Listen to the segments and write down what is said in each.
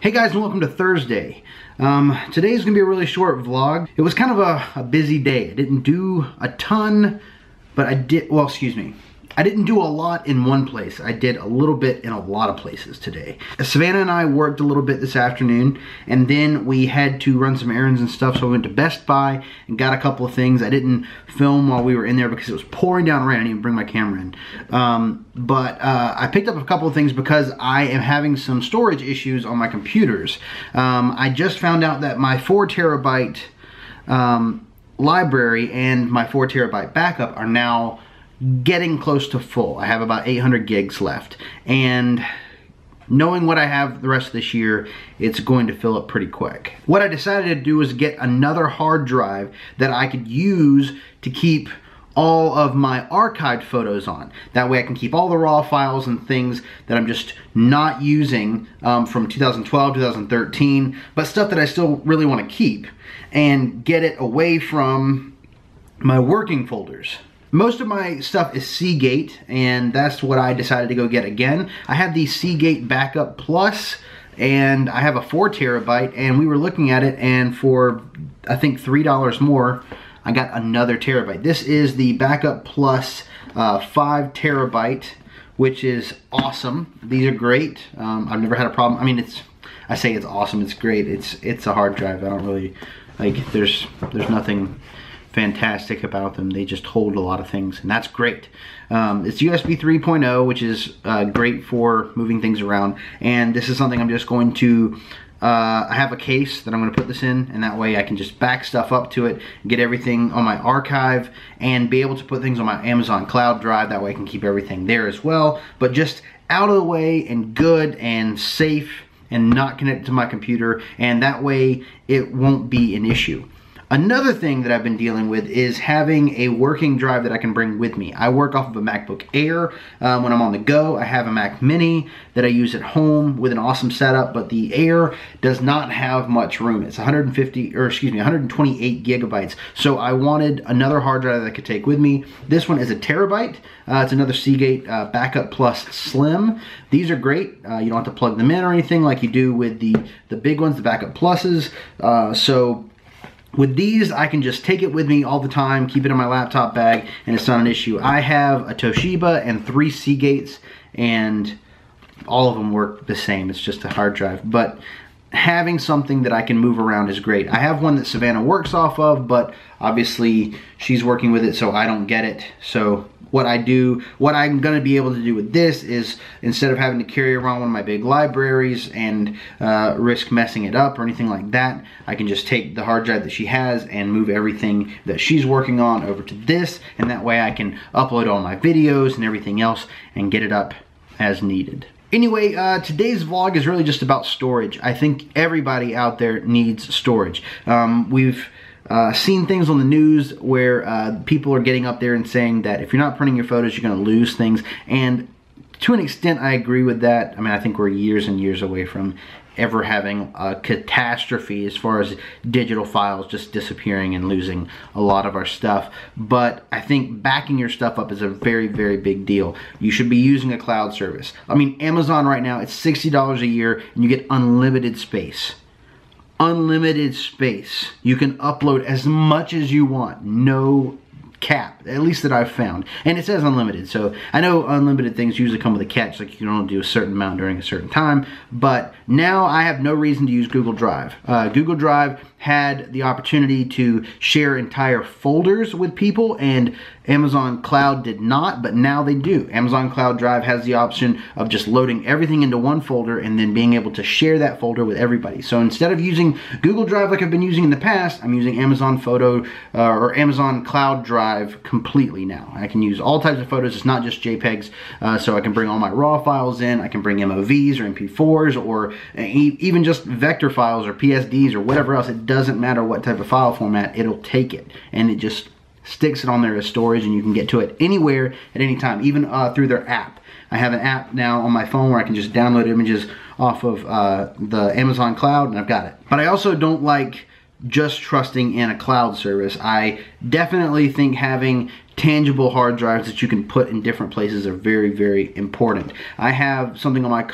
Hey guys, and welcome to Thursday. Today's gonna be a really short vlog. It was kind of a busy day. I didn't do a ton, but I did, well, excuse me. I didn't do a lot in one place. I did a little bit in a lot of places today. Savannah and I worked a little bit this afternoon, and then we had to run some errands and stuff, so we went to Best Buy and got a couple of things. I didn't film while we were in there because it was pouring down rain. I didn't even bring my camera in. But I picked up a couple of things because I am having some storage issues on my computers. I just found out that my 4 terabyte library and my 4 terabyte backup are now getting close to full. I have about 800 gigs left, and knowing what I have the rest of this year, it's going to fill up pretty quick. What I decided to do was get another hard drive that I could use to keep all of my archived photos on. That way I can keep all the raw files and things that I'm just not using from 2012, 2013, but stuff that I still really want to keep, and get it away from my working folders. Most of my stuff is Seagate, and that's what I decided to go get again. I have the Seagate Backup Plus, and I have a 4 terabyte, and we were looking at it, and for, I think, $3 more, I got another terabyte. This is the Backup Plus 5 terabyte, which is awesome. These are great. I've never had a problem. I mean, I say it's awesome, it's great. It's a hard drive. I don't really, like, there's nothing fantastic about them. They just hold a lot of things, and that's great. It's USB 3.0, which is great for moving things around, and this is something I'm just going to I have a case that I'm going to put this in, and that way I can just back stuff up to it, get everything on my archive, and be able to put things on my Amazon cloud drive. That way I can keep everything there as well, but just out of the way and good and safe and not connected to my computer, and that way it won't be an issue. Another thing that I've been dealing with is having a working drive that I can bring with me. I work off of a MacBook Air when I'm on the go. I have a Mac Mini that I use at home with an awesome setup, but the Air does not have much room. It's 128 gigabytes. So I wanted another hard drive that I could take with me. This one is a terabyte. It's another Seagate Backup Plus Slim. These are great. You don't have to plug them in or anything like you do with the big ones, the Backup Pluses. So with these, I can just take it with me all the time, keep it in my laptop bag, and it's not an issue. I have a Toshiba and 3 Seagates, and all of them work the same. It's just a hard drive. But having something that I can move around is great. I have one that Savannah works off of, but obviously she's working with it, so I don't get it. So what I'm gonna be able to do with this is, instead of having to carry around one of my big libraries and risk messing it up or anything like that, I can just take the hard drive that she has and move everything that she's working on over to this, and that way I can upload all my videos and everything else and get it up as needed. Anyway, today's vlog is really just about storage. I think everybody out there needs storage. We've seen things on the news where people are getting up there and saying that if you're not printing your photos, you're going to lose things. And to an extent, I agree with that. I mean, I think we're years and years away from ever having a catastrophe as far as digital files just disappearing and losing a lot of our stuff. But I think backing your stuff up is a very, very big deal. You should be using a cloud service. I mean, Amazon right now, it's $60 a year, and you get unlimited space. Unlimited space. You can upload as much as you want. No cap, at least that I've found. And it says unlimited, so I know unlimited things usually come with a catch, like you can only do a certain amount during a certain time, but now I have no reason to use Google Drive. Google Drive had the opportunity to share entire folders with people, and Amazon Cloud did not, but now they do. Amazon Cloud Drive has the option of just loading everything into one folder and then being able to share that folder with everybody. So instead of using Google Drive like I've been using in the past, I'm using Amazon Photo or Amazon Cloud Drive completely now. I can use all types of photos. It's not just JPEGs, so I can bring all my RAW files in. I can bring MOVs or MP4s or even just vector files or PSDs or whatever else. It doesn't matter what type of file format, it'll take it, and it just sticks it on there as storage, and you can get to it anywhere at any time, even through their app. I have an app now on my phone where I can just download images off of the Amazon cloud, and I've got it. But I also don't like just trusting in a cloud service. I definitely think having tangible hard drives that you can put in different places are very, very important. I have something on my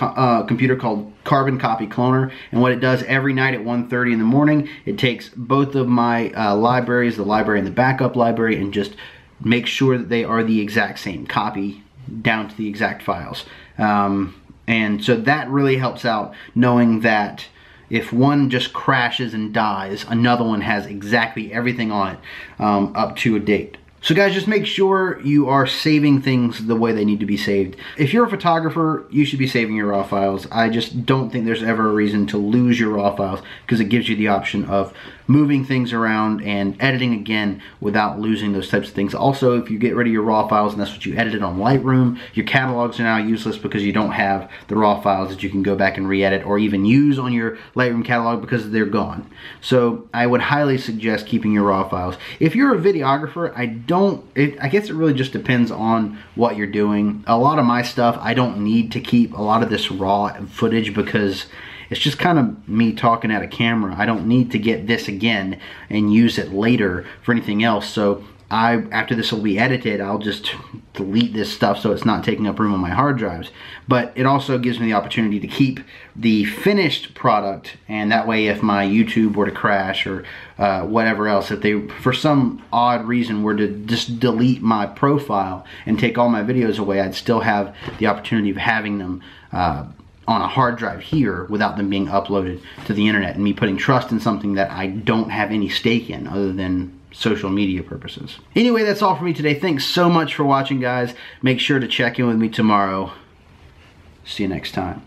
computer called Carbon Copy Cloner, and what it does every night at 1:30 in the morning, it takes both of my libraries, the library and the backup library, and just makes sure that they are the exact same copy down to the exact files. And so that really helps out, knowing that if one just crashes and dies, another one has exactly everything on it up to a date. So guys, just make sure you are saving things the way they need to be saved. If you're a photographer, you should be saving your raw files. I just don't think there's ever a reason to lose your raw files, because it gives you the option of moving things around and editing again without losing those types of things. Also, if you get rid of your raw files and that's what you edited on Lightroom, your catalogs are now useless because you don't have the raw files that you can go back and re-edit or even use on your Lightroom catalog because they're gone. So I would highly suggest keeping your raw files. If you're a videographer, I guess it really just depends on what you're doing. A lot of my stuff, I don't need to keep a lot of this raw footage because it's just kind of me talking at a camera. I don't need to get this again and use it later for anything else. So after this will be edited, I'll just delete this stuff so it's not taking up room on my hard drives. But it also gives me the opportunity to keep the finished product, and that way if my YouTube were to crash or whatever else, if they for some odd reason were to just delete my profile and take all my videos away, I'd still have the opportunity of having them on a hard drive here without them being uploaded to the internet and me putting trust in something that I don't have any stake in other than social media purposes. Anyway, that's all for me today. Thanks so much for watching, guys. Make sure to check in with me tomorrow. See you next time.